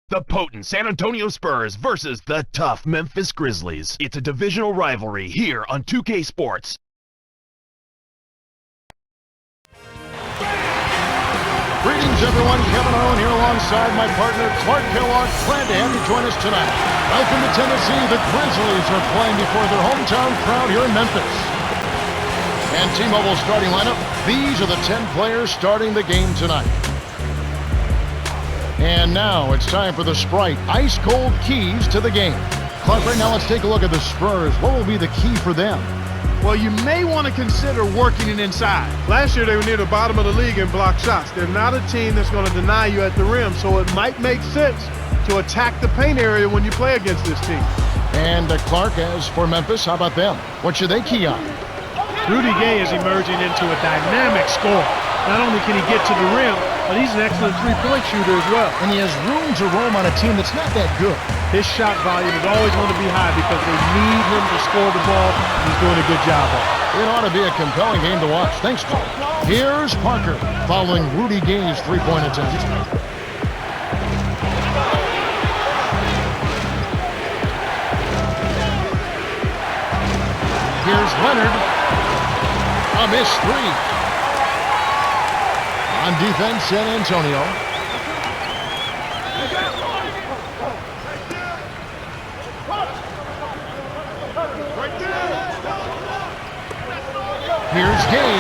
The potent San Antonio Spurs versus the tough Memphis Grizzlies. It's a divisional rivalry here on 2K Sports. Greetings, everyone. Kevin Owen here alongside my partner, Clark Kellogg. Glad to have you join us tonight. Welcome to Tennessee. The Grizzlies are playing before their hometown crowd here in Memphis. And T-Mobile starting lineup. These are the 10 players starting the game tonight. And now it's time for the Sprite ice-cold keys to the game. Clark, right now let's take a look at the Spurs. What will be the key for them? Well, you may want to consider working it inside. Last year, they were near the bottom of the league in block shots. They're not a team that's going to deny you at the rim, so it might make sense to attack the paint area when you play against this team. And Clark, as for Memphis, how about them? What should they key on? Rudy Gay is emerging into a dynamic scorer. Not only can he get to the rim, but he's an excellent three-point shooter as well. And he has room to roam on a team that's not that good. His shot volume is always going to be high because they need him to score the ball. He's doing a good job of it. It ought to be a compelling game to watch. Thanks, Clark. Here's Parker following Rudy Gay's three-point attempt. Here's Leonard. A missed three. On defense, San Antonio. Here's Gay.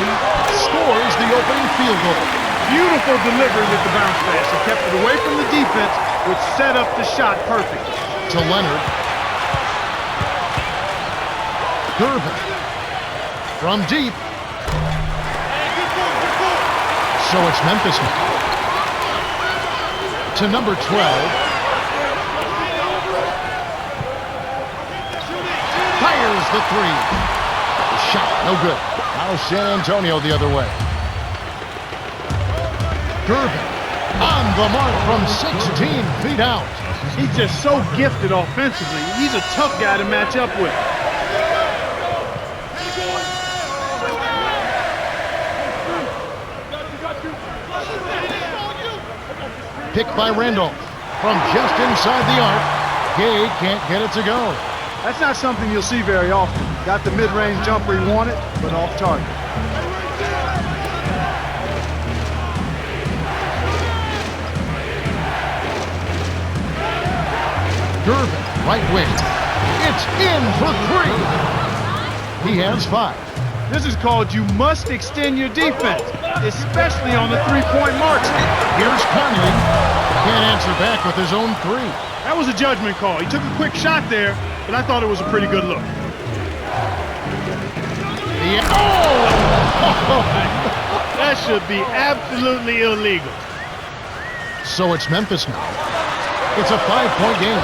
Scores the opening field goal. Beautiful delivery with the bounce pass. He kept it away from the defense, which set up the shot perfectly. To Leonard. Durbin. From deep. So it's Memphis now. To number 12. Fires the three. The shot, no good. Now San Antonio the other way. Durbin on the mark from 16 feet out. He's just so gifted offensively. He's a tough guy to match up with. Picked by Randolph from just inside the arc. Gay can't get it to go. That's not something you'll see very often. Got the mid-range jumper he wanted, but off target. Durbin, right wing. It's in for three. He has 5. This is called you must extend your defense, especially on the three-point marks. Here's Conley. Can't answer back with his own 3. That was a judgment call. He took a quick shot there, but I thought it was a pretty good look. That should be absolutely illegal. So it's Memphis now. It's a 5-point game.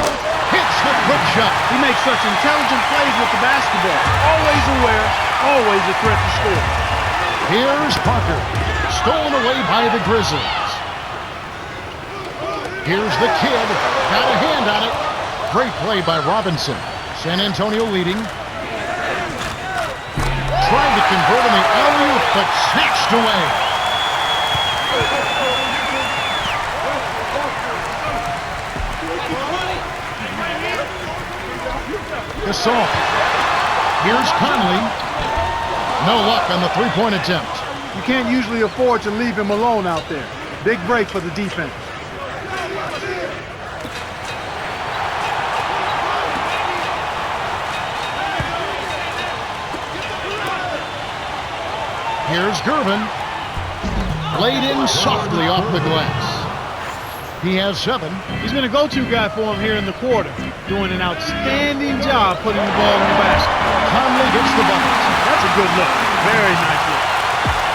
Hits the quick shot. He makes such intelligent plays with the basketball. Always aware, always a threat to score. Here's Parker. Stolen away by the Grizzlies. Here's the kid. Got a hand on it. Great play by Robinson. San Antonio leading. Tried to convert on the alley-oop, but snatched away. Gasol. Here's Conley. No luck on the three-point attempt. You can't usually afford to leave him alone out there. Big break for the defense. Here's Gervin. Laid in softly off the glass. He has 7. He's been a go-to guy for him here in the quarter, doing an outstanding job putting the ball in the basket. Conley gets the bucket. That's a good look. Very nice look.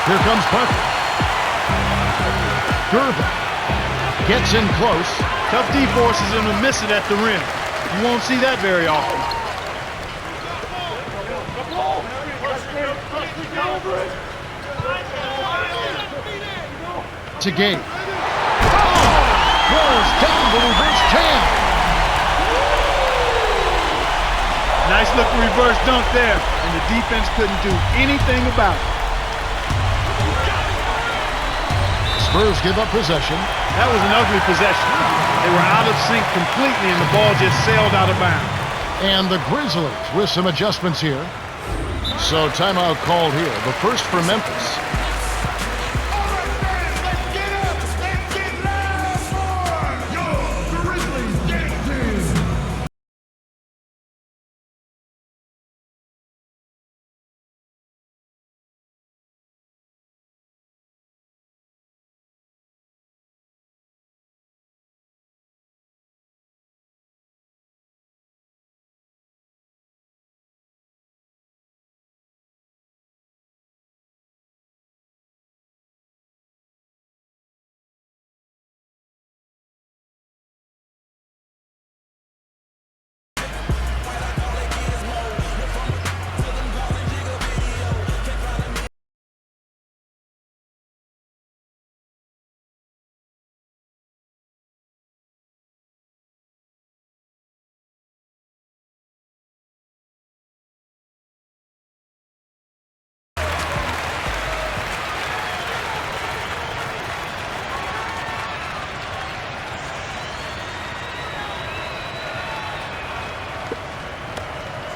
Here comes Parker. Gervin gets in close. Tough D forces him to miss it at the rim. You won't see that very often. To Gay. Throws down the reverse jam. Nice looking reverse dunk there, and the defense couldn't do anything about it. Spurs give up possession. That was an ugly possession. They were out of sync completely, and the ball just sailed out of bounds. And the Grizzlies with some adjustments here. So timeout called here. The first for Memphis.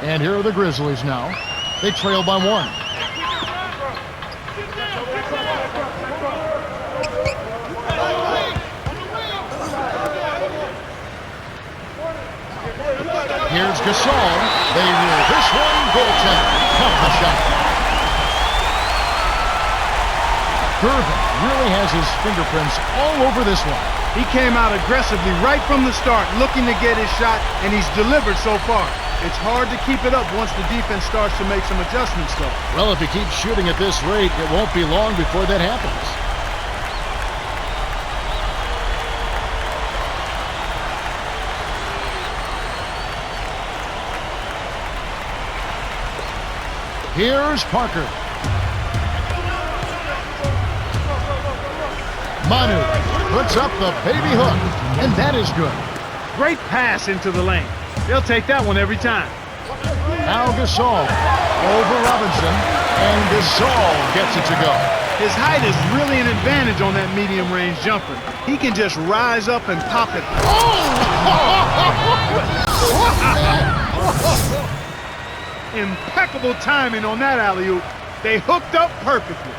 And here are the Grizzlies now. They trail by 1. Here's Gasol. They rule this one. Goaltender. Count the shot. Irvin really has his fingerprints all over this one. He came out aggressively right from the start, looking to get his shot, and he's delivered so far. It's hard to keep it up once the defense starts to make some adjustments, though. Well, if he keeps shooting at this rate, it won't be long before that happens. Here's Parker. Manu puts up the baby hook, and that is good. Great pass into the lane. They'll take that one every time. Now Gasol over Robinson, and Gasol gets it to go. His height is really an advantage on that medium-range jumper. He can just rise up and pop it. Impeccable timing on that alley-oop. They hooked up perfectly.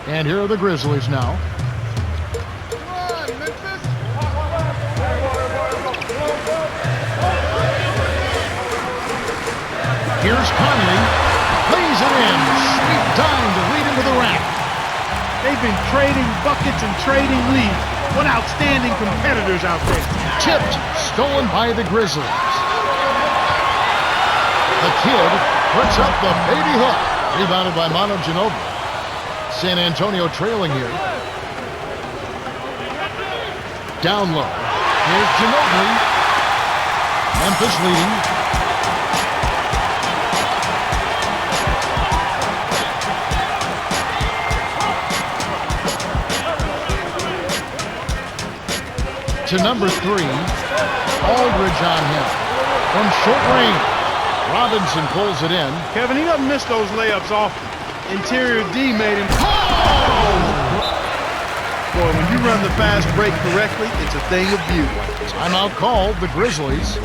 And here are the Grizzlies now. Here's Conley. Plays it in. Sweet time to lead into the rack. They've been trading buckets and trading leads. What outstanding competitors out there. Tipped. Stolen by the Grizzlies. The kid puts up the baby hook. Rebounded by Manu Ginobili. San Antonio trailing here. Down low. Here's Ginobili. Memphis leading. To number 3, Aldridge on him. From short range, Robinson pulls it in. Kevin, he doesn't miss those layups often. Interior D made him. Boy, when you run the fast break correctly, it's a thing of beauty. Timeout called, the Grizzlies.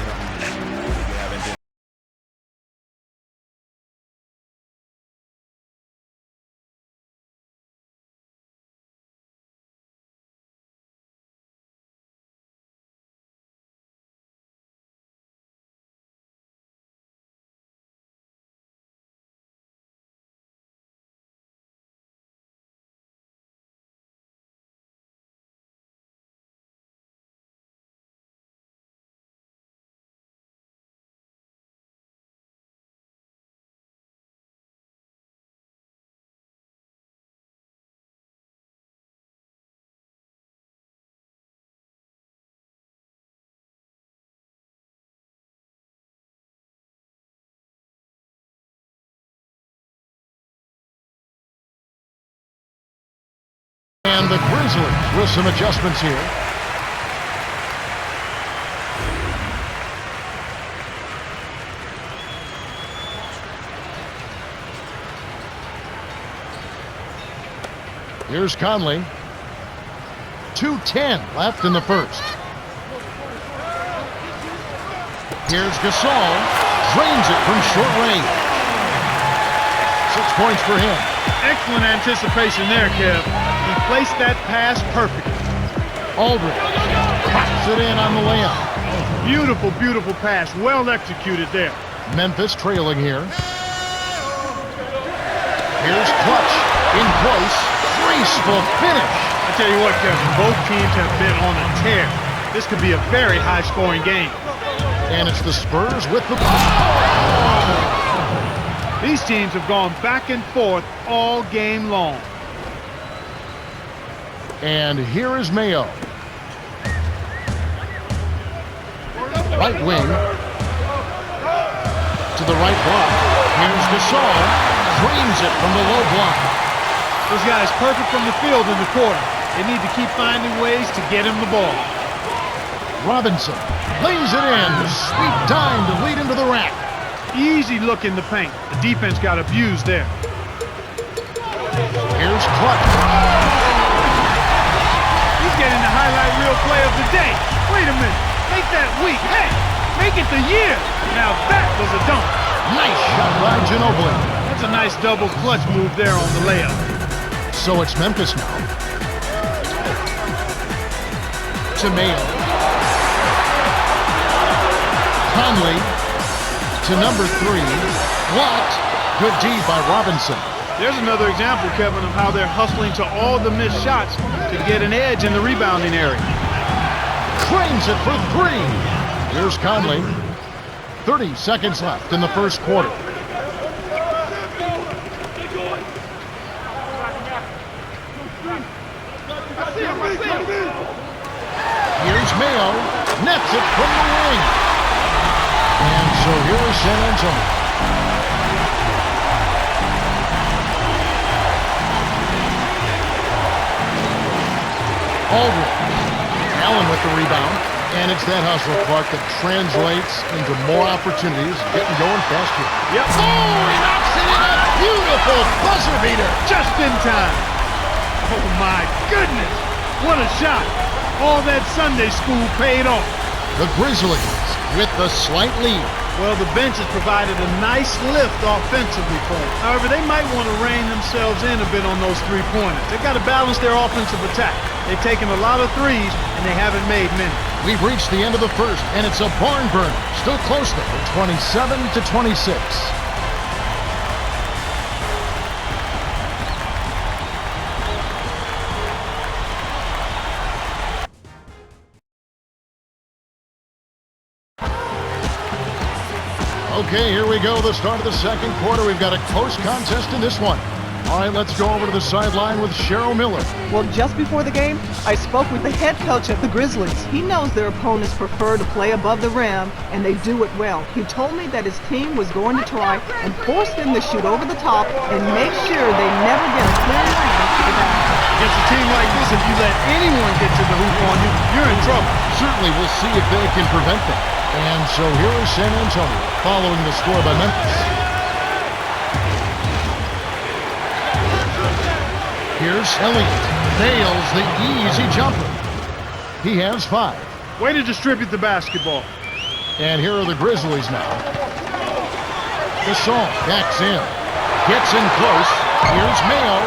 And the Grizzlies with some adjustments here. Here's Conley. 2:10 left in the first. Here's Gasol. Drains it from short range. 6 points for him. Excellent anticipation there, Kev. He placed that pass perfectly. Aldridge pops it in on the layup. Beautiful, beautiful pass. Well executed there. Memphis trailing here. Here's Clutch. In close. Graceful finish. I tell you what, Kevin, both teams have been on a tear. This could be a very high-scoring game. And it's the Spurs with the ball. These teams have gone back and forth all game long. And here is Mayo. Right wing. To the right block. Here's Gasol. Drains it from the low block. This guy is perfect from the field in the quarter. They need to keep finding ways to get him the ball. Robinson lays it in. Sweet dime to lead into the rack. Easy look in the paint. The defense got abused there. Here's Clutch. He's getting the highlight reel play of the day. Wait a minute. Make that week. Hey, make it the year. Now that was a dunk. Nice shot by Ginobili. That's a nice double clutch move there on the layup. So it's Memphis now. To Mayo. Conley to number 3. Blocked. Good D by Robinson. There's another example, Kevin, of how they're hustling to all the missed shots to get an edge in the rebounding area. Cranes it for 3. Here's Conley. 30 seconds left in the first quarter. Here's Mayo. Nets it from the wing. And so here is San Antonio. Aldridge. Allen with the rebound. And it's that hustle, Clark, that translates into more opportunities. Getting going fast here. Yep. Oh, he knocks it in. A beautiful buzzer beater. Just in time. Oh, my goodness. What a shot. All that Sunday school paid off. The Grizzlies with the slight lead. Well, the bench has provided a nice lift offensively for them. However, they might want to rein themselves in a bit on those three-pointers. They've got to balance their offensive attack. They've taken a lot of threes, and they haven't made many. We've reached the end of the first, and it's a barn burner. Still close, though, 27-26. Okay, here we go, the start of the second quarter. We've got a close contest in this one. All right, let's go over to the sideline with Cheryl Miller. Well, just before the game, I spoke with the head coach of the Grizzlies. He knows their opponents prefer to play above the rim, and they do it well. He told me that his team was going to try and force them to shoot over the top and make sure they never get a clear line to the basket. Against a team like this, if you let anyone get to the hoop on you, you're in trouble. Certainly, we'll see if they can prevent that. And so here is San Antonio, following the score by Memphis. Here's Elliott. Nails the easy jumper. He has 5. Way to distribute the basketball. And here are the Grizzlies now. Gasol backs in. Gets in close. Here's Mayo.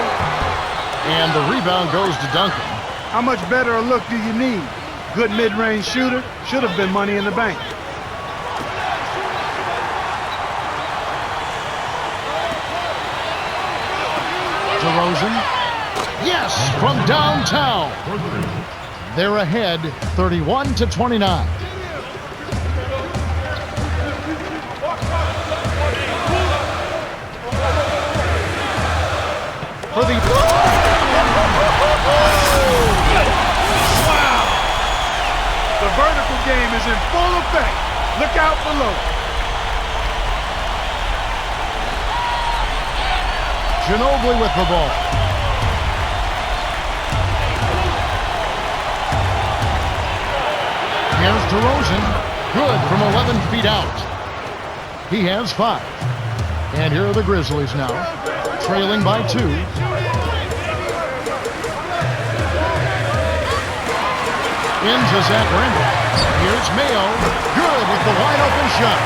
And the rebound goes to Duncan. How much better a look do you need? Good mid-range shooter. Should have been money in the bank. DeRozan. Yes, from downtown. They're ahead 31-29. For the Wow! The vertical game is in full effect. Look out below. Ginobili with the ball. Here's DeRozan. Good from 11 feet out. He has 5. And here are the Grizzlies now, trailing by 2. Into Zach Randall. Here's Mayo. Good with the wide open shot.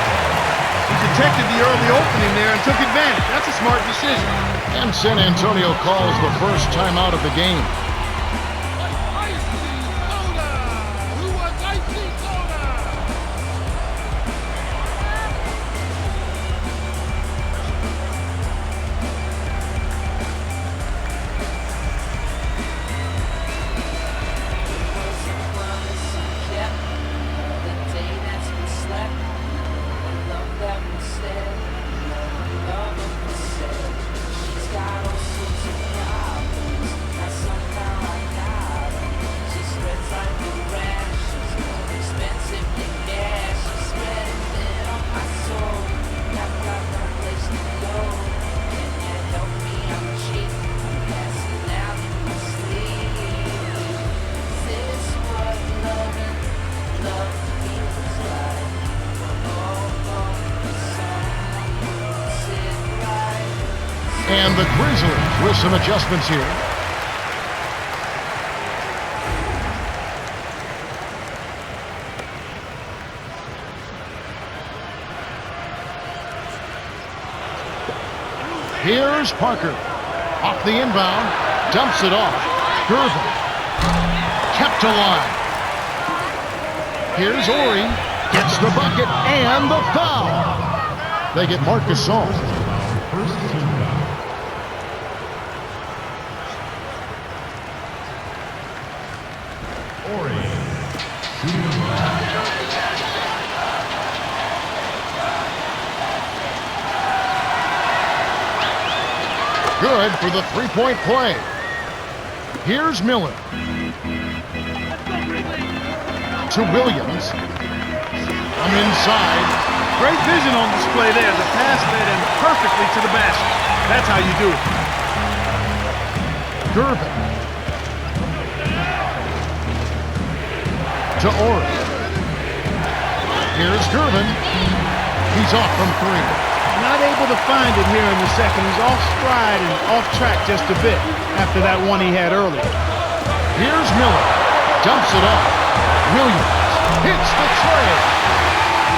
He detected the early opening there and took advantage. That's a smart decision. And San Antonio calls the first timeout of the game. And the Grizzlies with some adjustments here. Here's Parker. Off the inbound. Dumps it off. Gervin. Kept alive. Here's Ori. Gets the bucket and the foul. They get Marc Gasol. Good for the three-point play. Here's Miller. To Williams. From inside. Great vision on display there. The pass led him perfectly to the basket. That's how you do it. Gervin. To Ori. Here's Gervin. He's off from three. Not able to find it here in the second. He's off stride and off track just a bit after that one he had earlier. Here's Miller. Dumps it off. Williams hits the tray.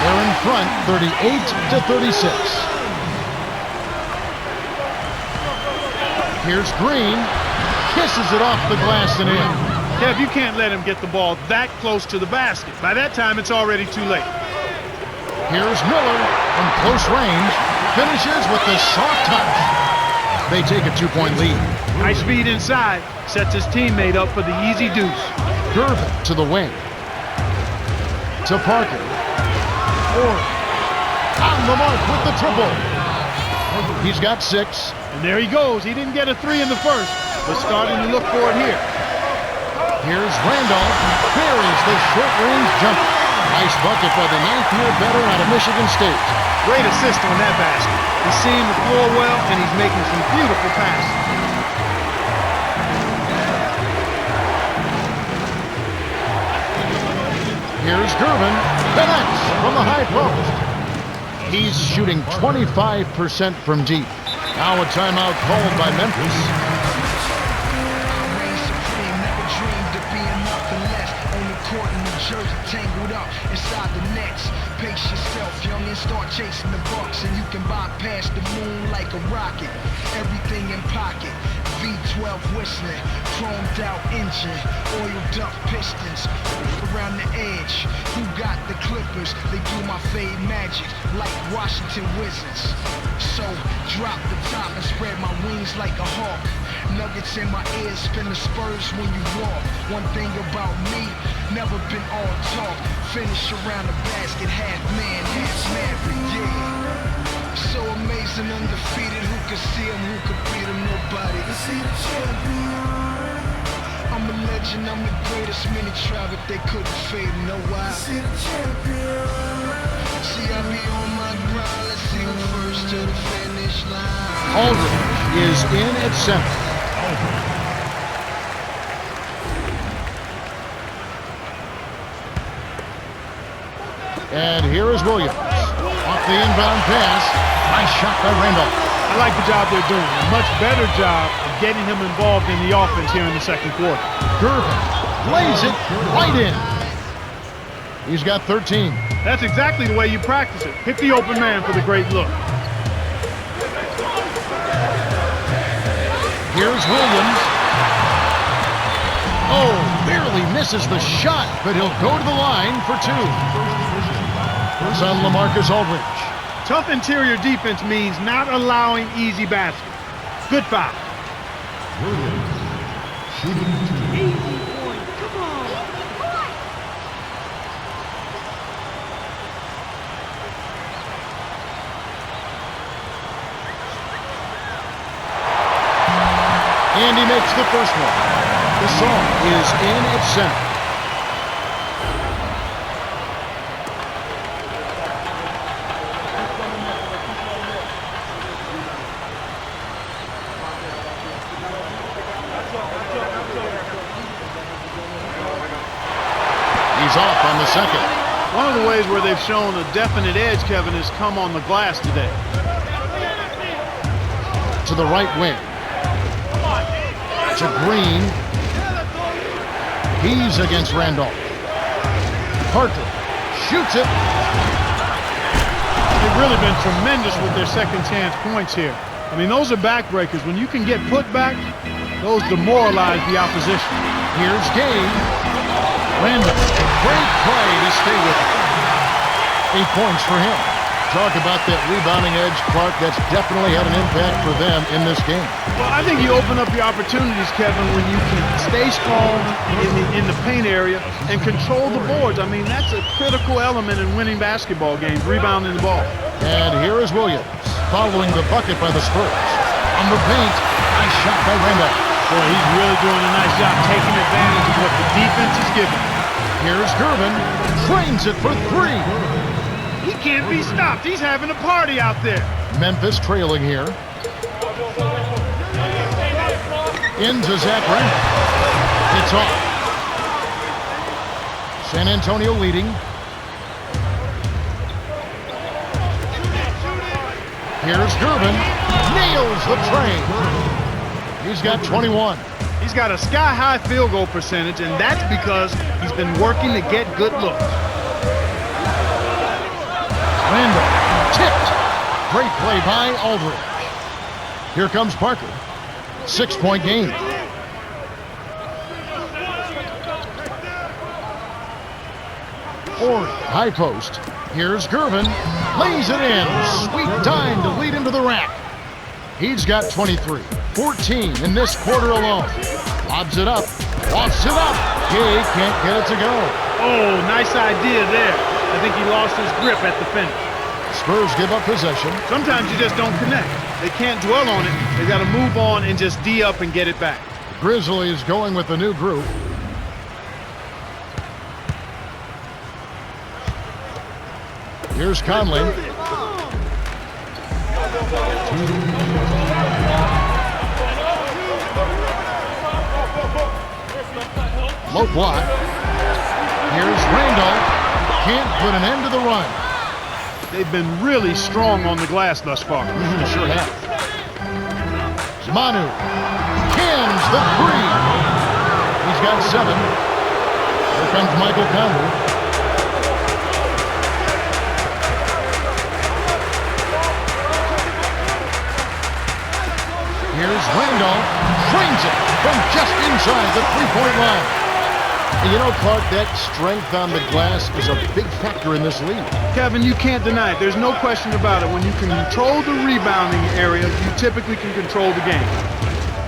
They're in front 38-36. Here's Green. Kisses it off the glass and in. Kev, you can't let him get the ball that close to the basket. By that time, it's already too late. Here's Miller from close range. Finishes with the soft touch. They take a two-point lead. High speed inside. Sets his teammate up for the easy deuce. Gervin to the wing. To Parker. Ori. On the mark with the triple. He's got 6. And there he goes. He didn't get a 3 in the first, but starting to look for it here. Here's Randolph. Buries the short-range jumper. Nice bucket by the 9th-year veteran out of Michigan State. Great assist on that basket. He's seeing the floor well, and he's making some beautiful passes. Here's Gervin. Connects from the high post. He's shooting 25% from deep. Now a timeout called by Memphis. Tangled up inside the nets. Pace yourself, young, and start chasing the bucks, and you can bypass the moon like a rocket. Everything in pocket. V12 whistling, chromed out engine, oiled up pistons. Around the edge, who got the Clippers? They do my fade magic like Washington Wizards. So drop the top and spread my wings like a hawk. Nuggets in my ears, spin the Spurs when you walk. One thing about me, never been all talk. Finish around the basket, half man, yeah. So amazing, undefeated. Who could see him? Who could beat him? Nobody. See the champion. I'm a legend. I'm the greatest. Many tried, but they couldn't fade. No why. See the champion. See, I be on my grind. Let's see who first to the finish line. Aldridge is in at center. And here is Williams. Off the inbound pass. Nice shot by Randolph. I like the job they're doing. A much better job of getting him involved in the offense here in the second quarter. Gervin lays it right in. He's got 13. That's exactly the way you practice it. Hit the open man for the great look. Here's Williams. Oh, barely misses the shot, but he'll go to the line for two. It's on LaMarcus Aldridge. Tough interior defense means not allowing easy baskets. Good foul. And he makes the first one. The song is in its center. He's off on the second. One of the ways where they've shown a definite edge, Kevin, has come on the glass today. To the right wing. To Green. He's against Randolph. Parker shoots it. They've really been tremendous with their second chance points here. I mean, those are backbreakers. When you can get put back, those demoralize the opposition. Here's Gay. Randolph. Great play to stay with it. 8 points for him. Talk about that rebounding edge, Clark. That's definitely had an impact for them in this game. Well, I think you open up your opportunities, Kevin, when you can stay strong in the paint area and control the boards. I mean, that's a critical element in winning basketball games, rebounding the ball. And here is Williams, following the bucket by the Spurs. On the paint, nice shot by Randolph. Boy, he's really doing a nice job taking advantage of what the defense is giving. Here's Gervin, trains it for three. He can't be stopped. He's having a party out there. Memphis trailing here. Into Zach Randolph. It's off. San Antonio leading. Here's Gervin. Nails the train. He's got 21. He's got a sky-high field goal percentage, and that's because he's been working to get good looks. Randolph tipped. Great play by Aldridge. Here comes Parker. 6-point game. Horry, high post. Here's Gervin. Lays it in. Sweet dime to lead into the rack. He's got 23. 14 in this quarter alone. Lobs it up. Lofts it up. Gay can't get it to go. Oh, nice idea there. I think he lost his grip at the finish. Spurs give up possession. Sometimes you just don't connect. They can't dwell on it. They got to move on and just D up and get it back. Grizzlies going with the new group. Here's Conley. Low block. Here's Randolph. Can't put an end to the run. They've been really strong on the glass thus far. Sure have. Manu cans the three. He's got 7. Here comes Michael Conley. Here's Randolph. Trains it from just inside the three-point line. And you know, Clark, that strength on the glass is a big factor in this league. Kevin, you can't deny it. There's no question about it. When you can control the rebounding area, you typically can control the game.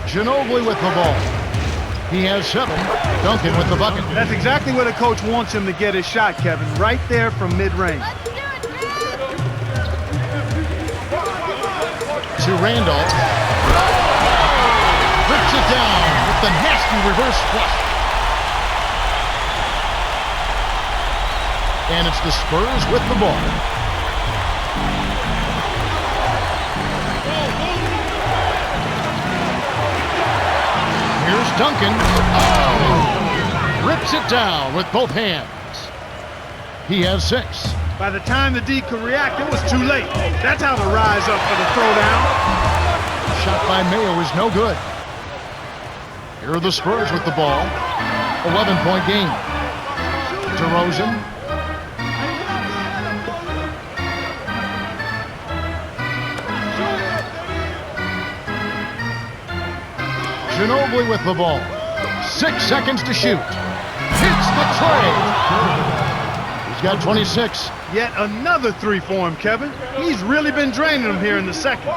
Ginobili with the ball. He has 7. Duncan with the bucket. That's exactly what a coach wants him to get his shot, Kevin. Right there from mid-range. To Randolph. Rips it down with the nasty reverse flush. And it's the Spurs with the ball. Here's Duncan. Oh! Rips it down with both hands. He has 6. By the time the D could react, it was too late. That's how to rise up for the throwdown. Shot by Mayo is no good. Here are the Spurs with the ball. 11-point game. DeRozan. Ginobili with the ball. 6 seconds to shoot. Hits the tray. He's got 26. Yet another three for him, Kevin. He's really been draining them here in the second.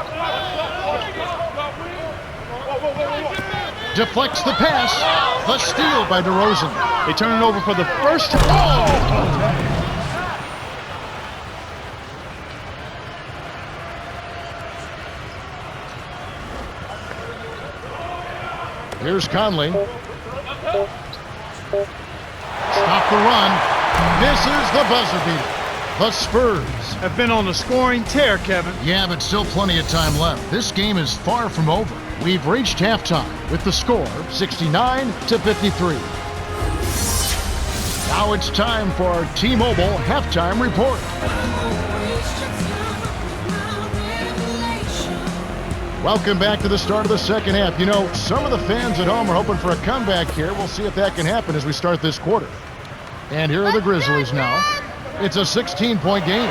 Deflects the pass. The steal by DeRozan. They turn it over for the first time. Here's Conley. Stop the run. Misses the buzzer beater. The Spurs have been on a scoring tear, Kevin. Yeah, but still plenty of time left. This game is far from over. We've reached halftime with the score 69-53. Now it's time for our T-Mobile halftime report. Welcome back to the start of the second half. You know, some of the fans at home are hoping for a comeback here. We'll see if that can happen as we start this quarter. And here are the Grizzlies now. It's a 16-point game.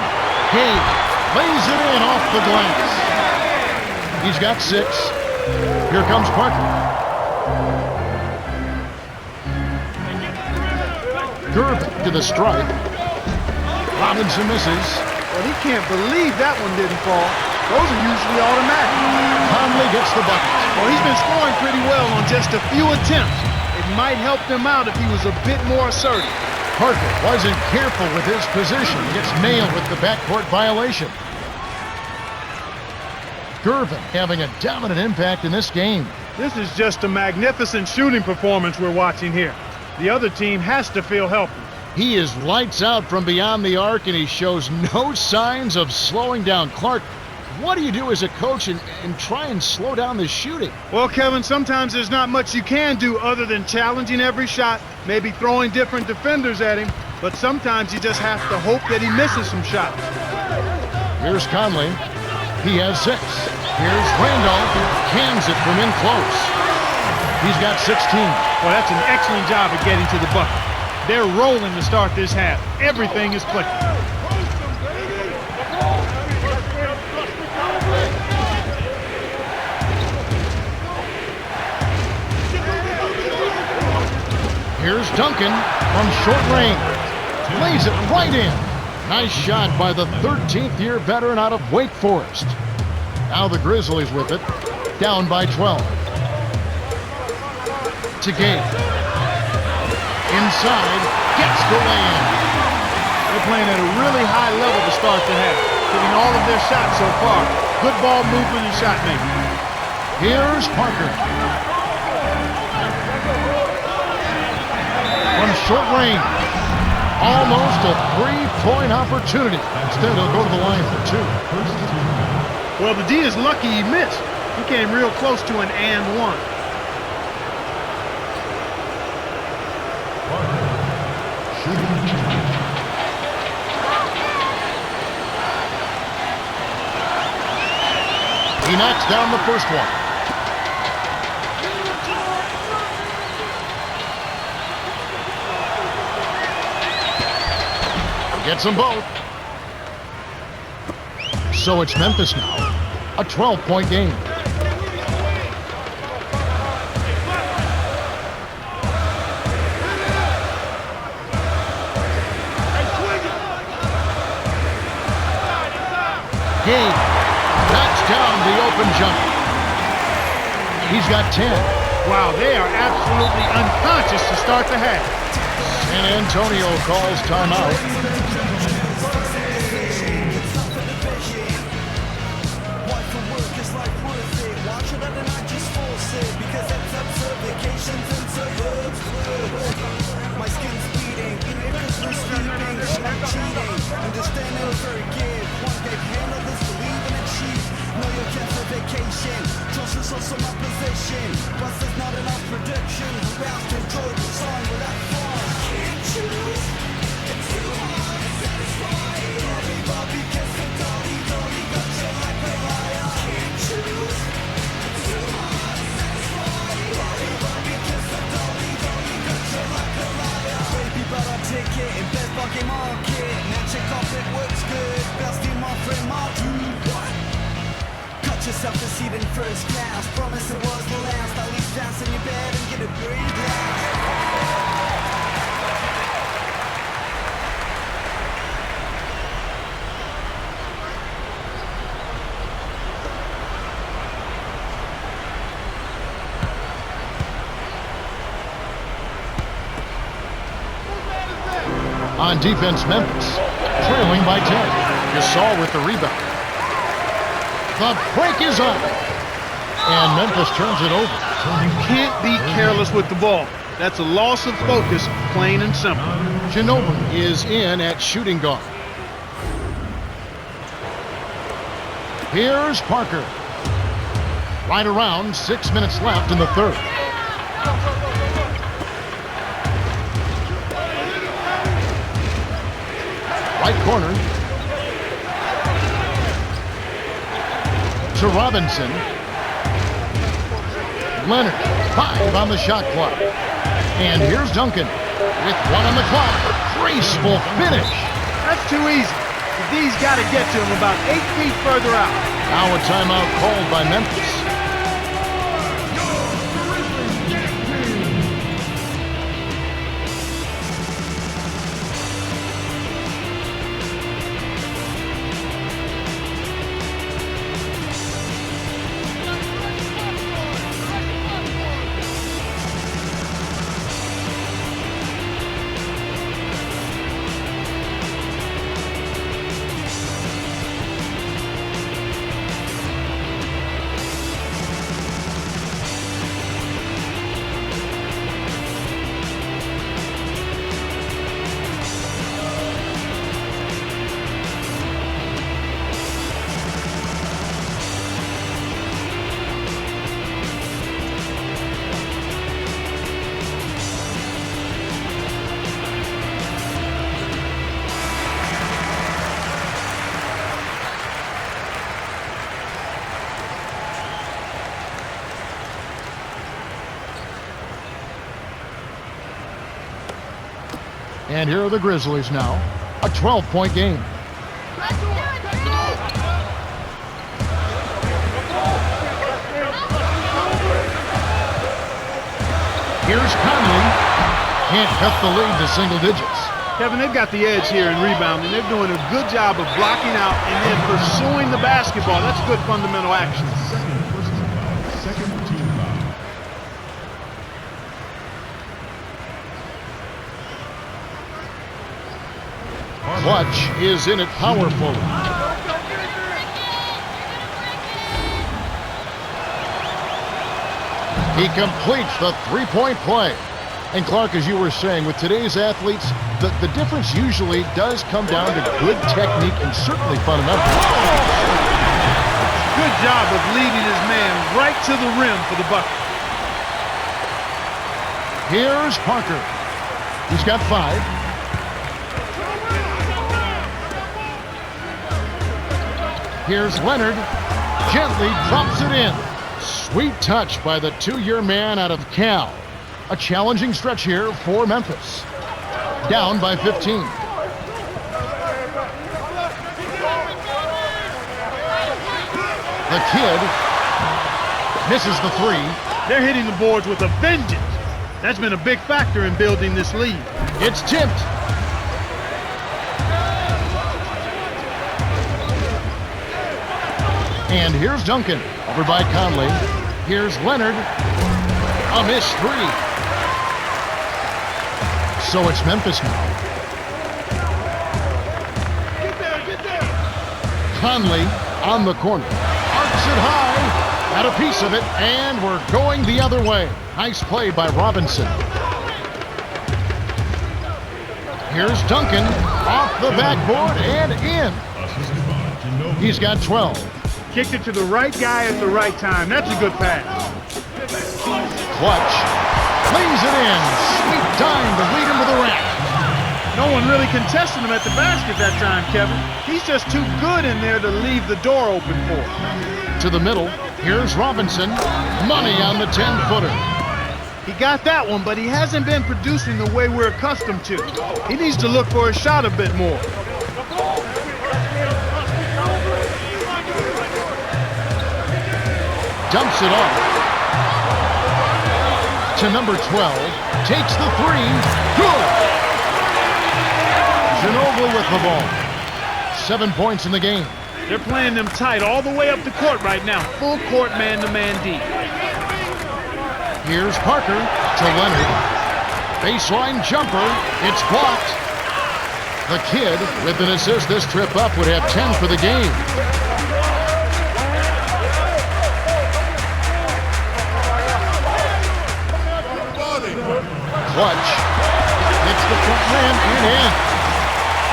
Gabe lays it in off the glass. He's got 6. Here comes Parker. Gervin to the strike. Robinson misses. Well, he can't believe that one didn't fall. Those are usually automatic. Conley gets the bucket. Well, he's been scoring pretty well on just a few attempts. It might help them out if he was a bit more assertive. Parker wasn't careful with his position. Gets nailed with the backcourt violation. Gervin having a dominant impact in this game. This is just a magnificent shooting performance we're watching here. The other team has to feel helpless. He is lights out from beyond the arc, and he shows no signs of slowing down. Clark, what do you do as a coach and try and slow down the shooting? Well, Kevin, sometimes there's not much you can do other than challenging every shot, maybe throwing different defenders at him, but sometimes you just have to hope that he misses some shots. Here's Conley. He has 6. Here's Randolph. Cans it from in close. He's got 16. Well, that's an excellent job of getting to the bucket. They're rolling to start this half. Everything is clicking. Here's Duncan from short range. Lays it right in. Nice shot by the 13th year veteran out of Wake Forest. Now the Grizzlies with it. Down by 12. To Gabe. Inside. Gets the lay-in. They're playing at a really high level to start the half. Hitting all of their shots so far. Good ball movement and shot making. Here's Parker. From short range. Almost a 3-point opportunity. Instead, he'll go to the line for 2. Well, the D is lucky he missed. He came real close to an and one. He knocks down the first one. Gets them both. So it's Memphis now. A 12-point game. Gabe knocks down the open jumper. He's got 10. Wow, they are absolutely unconscious to start the half. San Antonio calls timeout. yourself a seat in first class. Promise it was the last. At least dance in your bed and get a green glass. On defense, Memphis trailing by 10. You saw with the rebound. The break is on. And Memphis turns it over. You can't be careless with the ball. That's a loss of focus, plain and simple. Ginobili is in at shooting guard. Here's Parker. Right around 6 minutes left in the third. Right corner to Robinson. Leonard, 5 on the shot clock. And here's Duncan with 1 on the clock. Graceful finish. That's too easy. The D's got to get to him about 8 feet further out. Now a timeout called by Memphis. And here are the Grizzlies now, a 12-point game. Here's Conley. Can't cut the lead to single digits. Kevin, they've got the edge here in rebounding. They're doing a good job of blocking out and then pursuing the basketball. That's good fundamental action. Clutch is in it powerfully. He completes the three-point play. And Clark, as you were saying, with today's athletes, the difference usually does come down to good technique and certainly fundamentals. Good job of leading his man right to the rim for the bucket. Here's Parker. He's got 5. Here's Leonard. Gently drops it in. Sweet touch by the 2-year man out of Cal. A challenging stretch here for Memphis. Down by 15. The kid misses the 3. They're hitting the boards with a vengeance. That's been a big factor in building this lead. It's tipped. And here's Duncan, over by Conley. Here's Leonard. A missed 3. So it's Memphis now. Get there. Conley on the corner. Arcs it high. Got a piece of it, and we're going the other way. Nice play by Robinson. Here's Duncan off the backboard and in. He's got 12. Kicked it to the right guy at the right time. That's a good pass. Clutch. Lays it in. Sweet time to lead him to the rack. No one really contested him at the basket that time, Kevin. He's just too good in there to leave the door open for. To the middle. Here's Robinson. Money on the 10-footer. He got that one, but he hasn't been producing the way we're accustomed to. He needs to look for a shot a bit more. dumps it off to number 12. Takes the three. Good. Ginobili with the ball. 7 points in the game. They're playing them tight all the way up the court right now. Full court man-to-man deep. Here's Parker to Leonard. Baseline jumper. It's blocked. The kid with an assist this trip up would have 10 for the game. Clutch. Hits the front rim and in.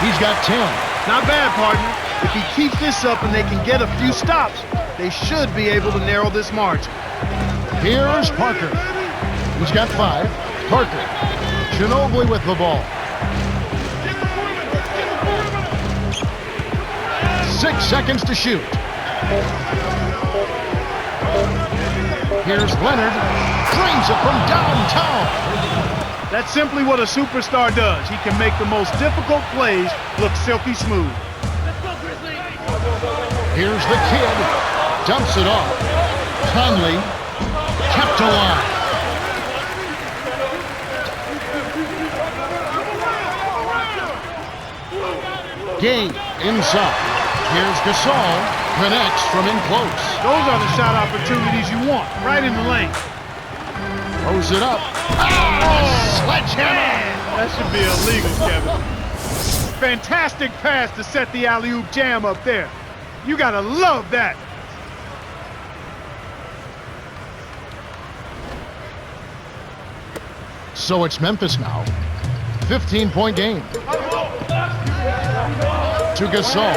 He's got 10. Not bad, partner. If he keeps this up and they can get a few stops, they should be able to narrow this margin. Here's Parker. He's got 5. Parker. Ginobili with the ball. 6 seconds to shoot. Here's Leonard. Drains it from downtown. That's simply what a superstar does. He can make the most difficult plays look silky smooth. Here's the kid. Dumps it off. Conley kept alive. Gay inside. Here's Gasol. Connects from in close. Those are the shot opportunities you want, right in the lane. Throws it up. Oh, sledgehammer. That should be illegal, Kevin. Fantastic pass to set the alley-oop jam up there. You gotta love that. So it's Memphis now. 15-point game. To Gasol.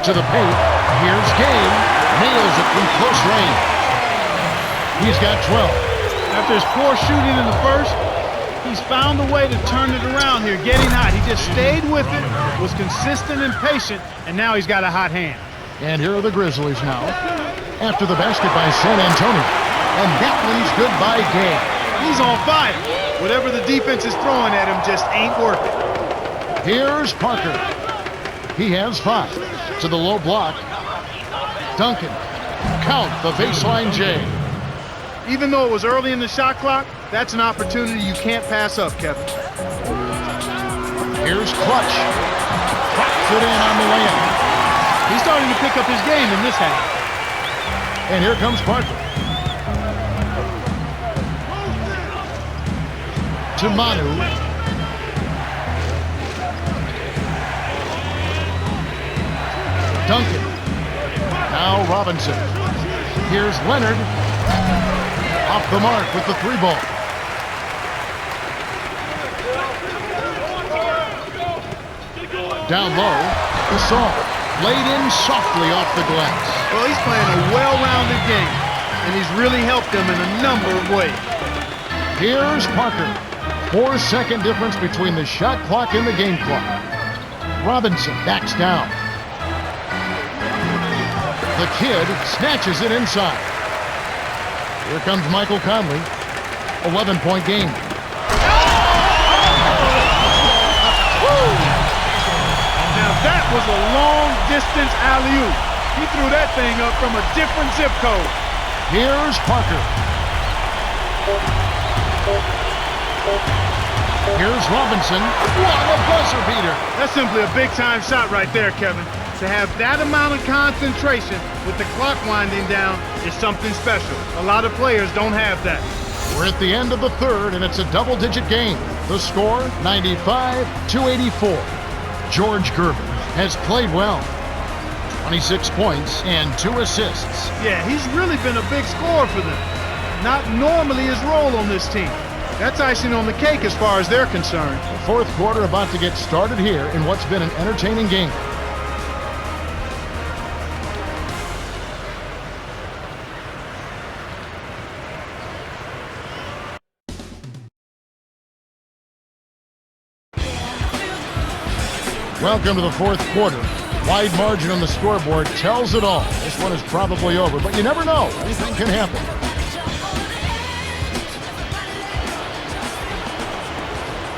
To the paint. Here's Gay. Nails it from close range. He's got 12. After his poor shooting in the first, he's found a way to turn it around here, getting hot. He just stayed with it, was consistent and patient, and now he's got a hot hand. And here are the Grizzlies now. After the basket by San Antonio. And that one's good by Gay. He's on fire. Whatever the defense is throwing at him just ain't working. Here's Parker. He has 5. To the low block. Duncan. Count the baseline J. Even though it was early in the shot clock, that's an opportunity you can't pass up, Kevin. Here's Clutch. Drops it in on the layup. He's starting to pick up his game in this half. And here comes Parker. To Manu. Duncan. Now Robinson. Here's Leonard. Off the mark with the 3 ball. Down low. Gasol. Laid in softly off the glass. Well, he's playing a well-rounded game, and he's really helped them in a number of ways. Here's Parker. 4-second difference between the shot clock and the game clock. Robinson backs down. The kid snatches it inside. Here comes Michael Conley. 11-point game. Now that was a long-distance alley-oop. He threw that thing up from a different zip code. Here's Parker. Here's Robinson. What a buzzer beater. That's simply a big-time shot right there, Kevin. To have that amount of concentration with the clock winding down is something special. A lot of players don't have that. We're at the end of the third, and it's a double-digit game. The score, 95-84. George Gervin has played well. 26 points and 2 assists. Yeah, he's really been a big scorer for them. Not normally his role on this team. That's icing on the cake as far as they're concerned. The fourth quarter about to get started here in what's been an entertaining game. Welcome to the fourth quarter. Wide margin on the scoreboard tells it all. This one is probably over, but you never know. Anything can happen.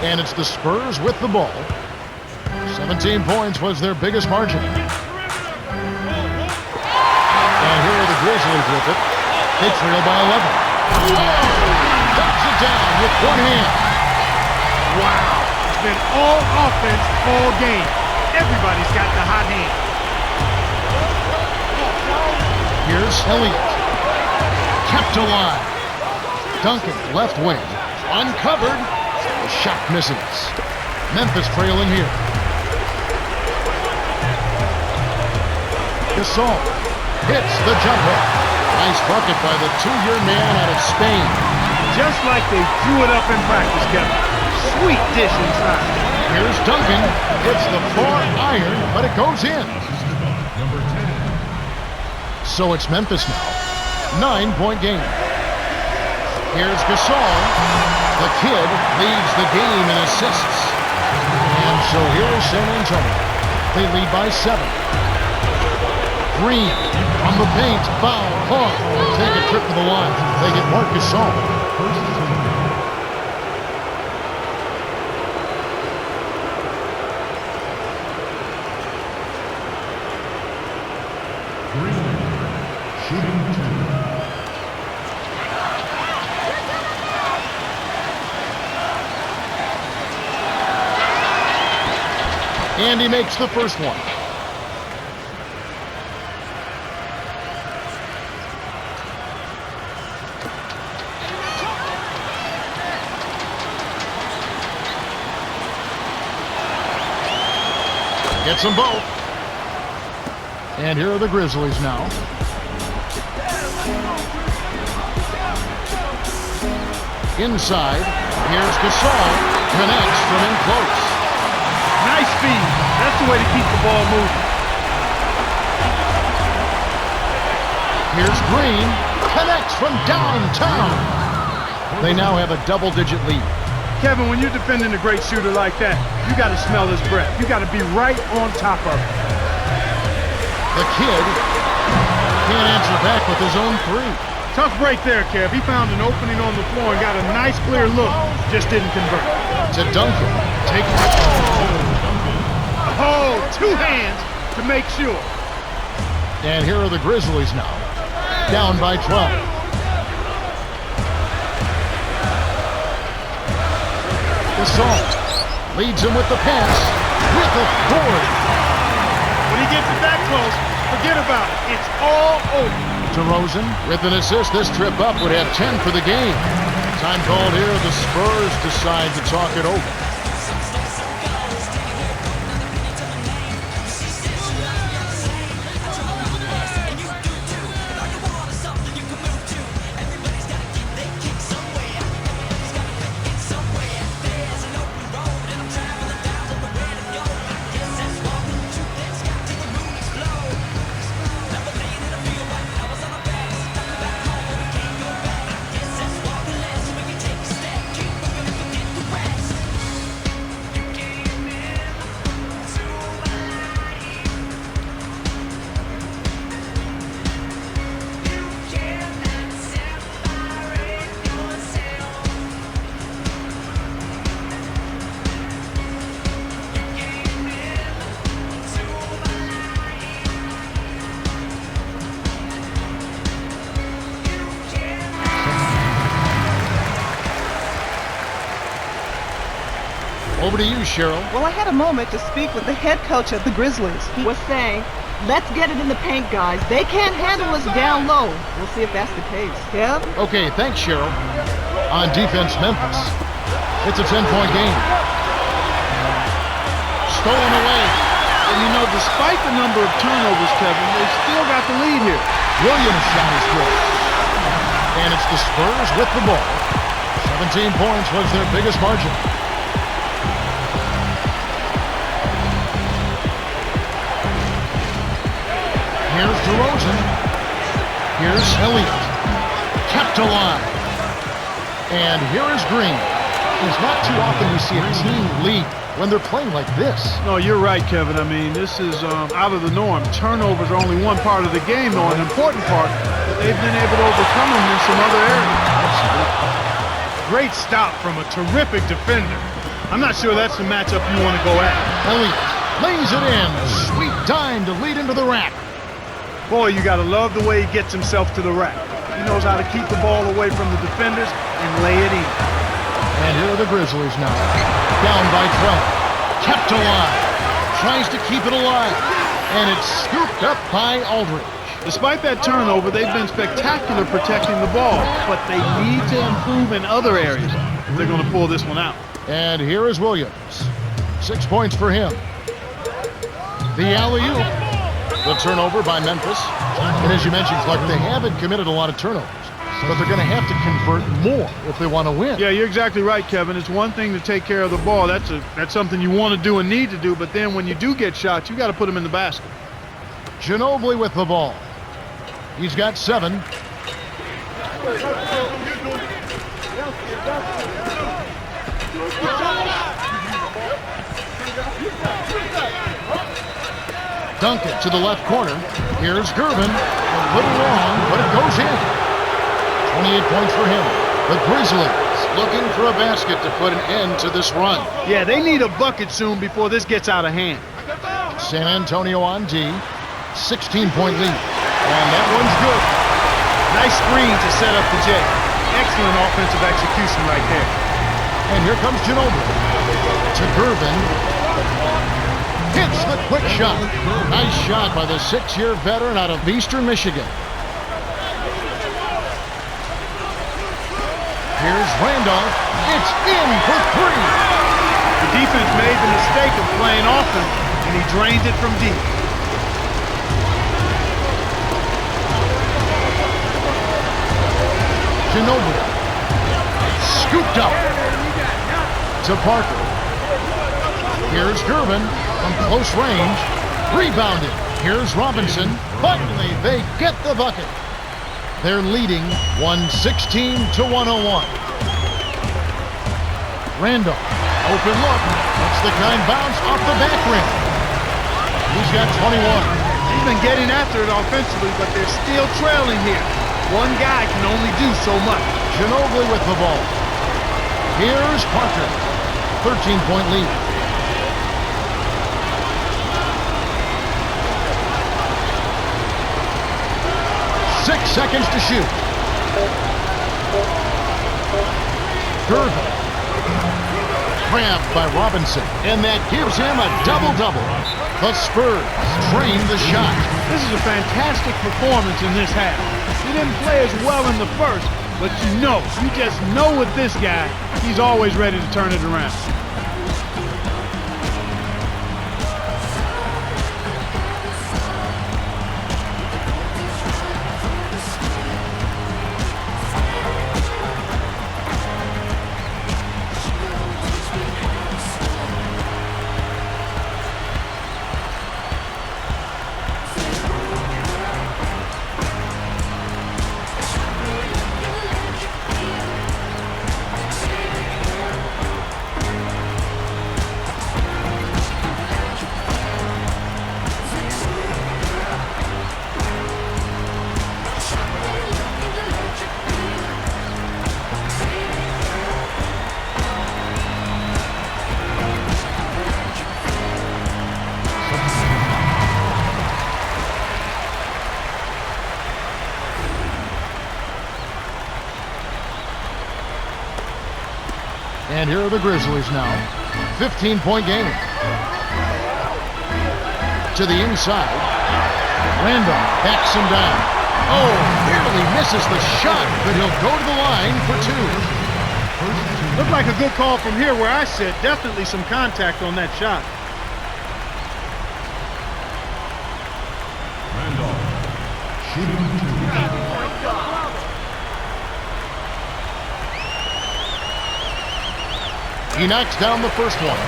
And it's the Spurs with the ball. 17 points was their biggest margin. And here are the Grizzlies with it. They trail by 11. Whoa! Ducks it down with one hand. Wow. It's been all offense all game. Everybody's got the hot hand. Here's Elliott. Kept alive. Duncan, left wing. Uncovered. The shot misses. Memphis trailing here. Gasol hits the jumper. Nice bucket by the 2-year man out of Spain. Just like they drew it up in practice, Kevin. Sweet dish inside. Here's Duncan. Hits the far iron, but it goes in. So it's Memphis now. 9-point game. Here's Gasol. The kid leads the game in assists. And so here's San Antonio. They lead by 7. Green on the paint. Foul. Hard. Take a trip to the line. They get Marc Gasol. And he makes the first one. Gets them both. And here are the Grizzlies now. Inside, here's Gasol. Connects from in close. Nice speed. That's the way to keep the ball moving. Here's Green. Connects from downtown. They now have a double-digit lead. Kevin, when you're defending a great shooter like that, you got to smell his breath. You got to be right on top of it. The kid can't answer back with his own 3. Tough break there, Kev. He found an opening on the floor and got a nice clear look. Just didn't convert. To Duncan. Take it. Oh, 2 hands to make sure. And here are the Grizzlies now. Down by 12. Gasol leads him with the pass. With authority. When he gets it that close, forget about it. It's all over. DeRozan with an assist. This trip up would have 10 for the game. Time called here. The Spurs decide to talk it over. Over to you, Cheryl. Well, I had a moment to speak with the head coach of the Grizzlies. He was saying, let's get it in the paint, guys. They can't handle us down low. We'll see if that's the case. Kev? Okay, thanks, Cheryl. On defense, Memphis. It's a 10-point game. Stolen away. And you know, despite the number of turnovers, Kevin, they still got the lead here. Williams' shot is good. And it's the Spurs with the ball. 17 points was their biggest margin. Here's DeRozan. Here's Elliott. Kept alive. And here is Green. It's not too often we see a team lead when they're playing like this. No, you're right, Kevin. I mean, this is out of the norm. Turnovers are only one part of the game, though, an important part. But they've been able to overcome them in some other areas. Absolutely. Great stop from a terrific defender. I'm not sure that's the matchup you want to go at. Elliott lays it in. Sweet dime to lead into the rack. Boy, you got to love the way he gets himself to the rack. He knows how to keep the ball away from the defenders and lay it in. And here are the Grizzlies now. Down by 12. Kept alive. Tries to keep it alive. And it's scooped up by Aldridge. Despite that turnover, they've been spectacular protecting the ball, but they need to improve in other areas if they're going to pull this one out. And here is Williams. 6 points for him. The alley-oop. The turnover by Memphis. And as you mentioned, Clark, they haven't committed a lot of turnovers, but they're going to have to convert more if they want to win. Yeah, you're exactly right, Kevin. It's one thing to take care of the ball. That's something you want to do and need to do, but then when you do get shots, you got to put them in the basket. Ginobili with the ball. He's got 7. Dunk it to the left corner. Here's Gervin. A little long, but it goes in. 28 points for him. The Grizzlies looking for a basket to put an end to this run. Yeah, they need a bucket soon before this gets out of hand. San Antonio on D. 16-point lead. And that one's good. Nice screen to set up the J. Excellent offensive execution right there. And here comes Ginobili. To Gervin. Hits the quick shot. Nice shot by the 6-year veteran out of Eastern Michigan. Here's Randolph. It's in for 3. The defense made the mistake of playing offense, and he drained it from deep. Ginobili. Scooped up to Parker. Here's Gervin from close range. Rebounded. Here's Robinson. Finally, they get the bucket. They're leading 116 to 101. Randolph. Open look. That's the kind bounce off the back rim. He's got 21. He's been getting after it offensively, but they're still trailing here. One guy can only do so much. Ginobili with the ball. Here's Parker. 13-point lead. Seconds to shoot. Gervin. Grabbed by Robinson. And that gives him a double-double. The Spurs train the shot. This is a fantastic performance in this half. He didn't play as well in the first, but you just know with this guy, he's always ready to turn it around. And here are the Grizzlies now. 15-point game. To the inside. Randolph backs him down. Oh, barely misses the shot, but he'll go to the line for 2. Looked like a good call from here where I sit. Definitely some contact on that shot. Randolph shooting 2. He knocks down the first one.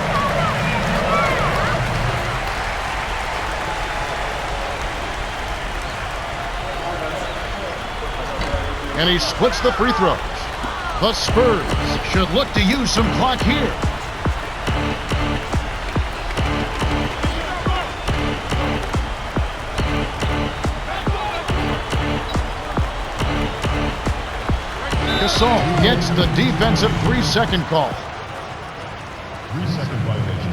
And he splits the free throws. The Spurs should look to use some clock here. Gasol gets the defensive 3-second call. 3-second violation.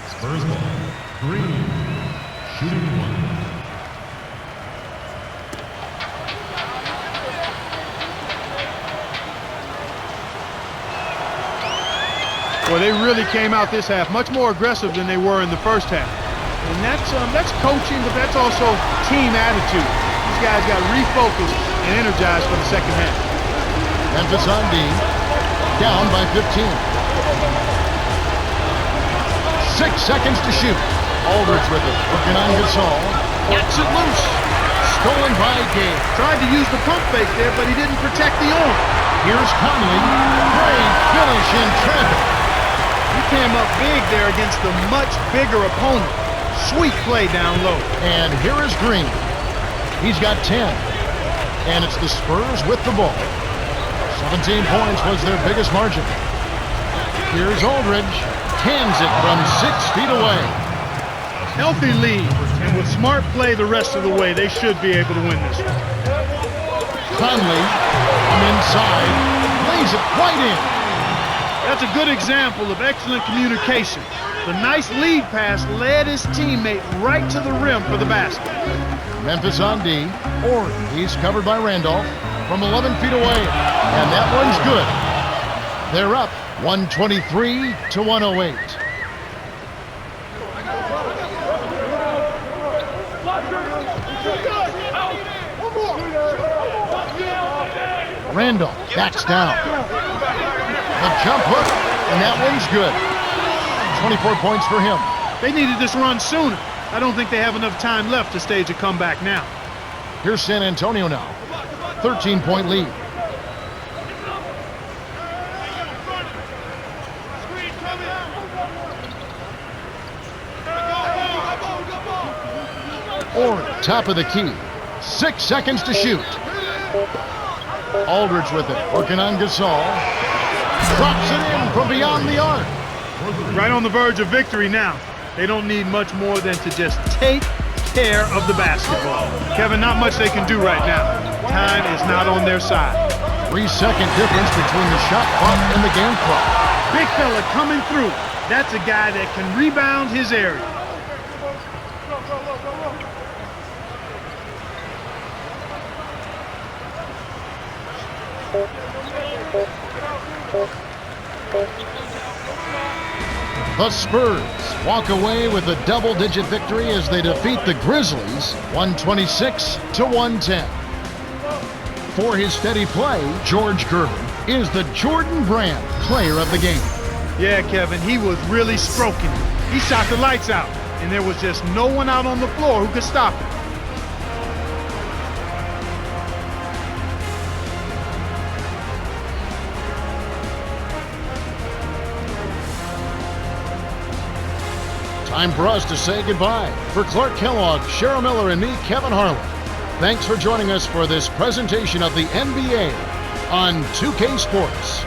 Spurs ball. Green. Shooting 1. Boy, they really came out this half much more aggressive than they were in the first half. And that's coaching, but that's also team attitude. These guys got refocused and energized for the second half. Memphis on D, down by 15. 6 seconds to shoot. Aldridge with it, working on Gasol. Gets it loose. Stolen by Gabe. Tried to use the pump fake there, but he didn't protect the arm. Here's Conley. Great finish in traffic. He came up big there against the much bigger opponent. Sweet play down low. And here is Green. He's got 10. And it's the Spurs with the ball. 17 points was their biggest margin. Here's Aldridge. Hands it from 6 feet away. Healthy lead, and with smart play the rest of the way, they should be able to win this one. Conley from inside, lays it right in. That's a good example of excellent communication. The nice lead pass led his teammate right to the rim for the basket. Memphis on D. He's covered by Randolph from 11 feet away, and that one's good. They're up 123 to 108. Randolph backs down. The jump hook, and that one's good. 24 points for him. They needed this run sooner. I don't think they have enough time left to stage a comeback now. Here's San Antonio now. 13-point lead. Top of the key. 6 seconds to shoot. Aldridge with it, working on Gasol. Drops it in from beyond the arc. Right on the verge of victory now. They don't need much more than to just take care of the basketball. Kevin, not much they can do right now. Time is not on their side. 3-second difference between the shot clock and the game clock. Big fella coming through. That's a guy that can rebound his area. The Spurs walk away with a double-digit victory as they defeat the Grizzlies 126 to 110. For his steady play, George Gervin is the Jordan Brand player of the game. Yeah, Kevin, he was really stroking it. He shot the lights out, and there was just no one out on the floor who could stop it. Time for us to say goodbye. For Clark Kellogg, Cheryl Miller, and me, Kevin Harlan, thanks for joining us for this presentation of the NBA on 2K Sports.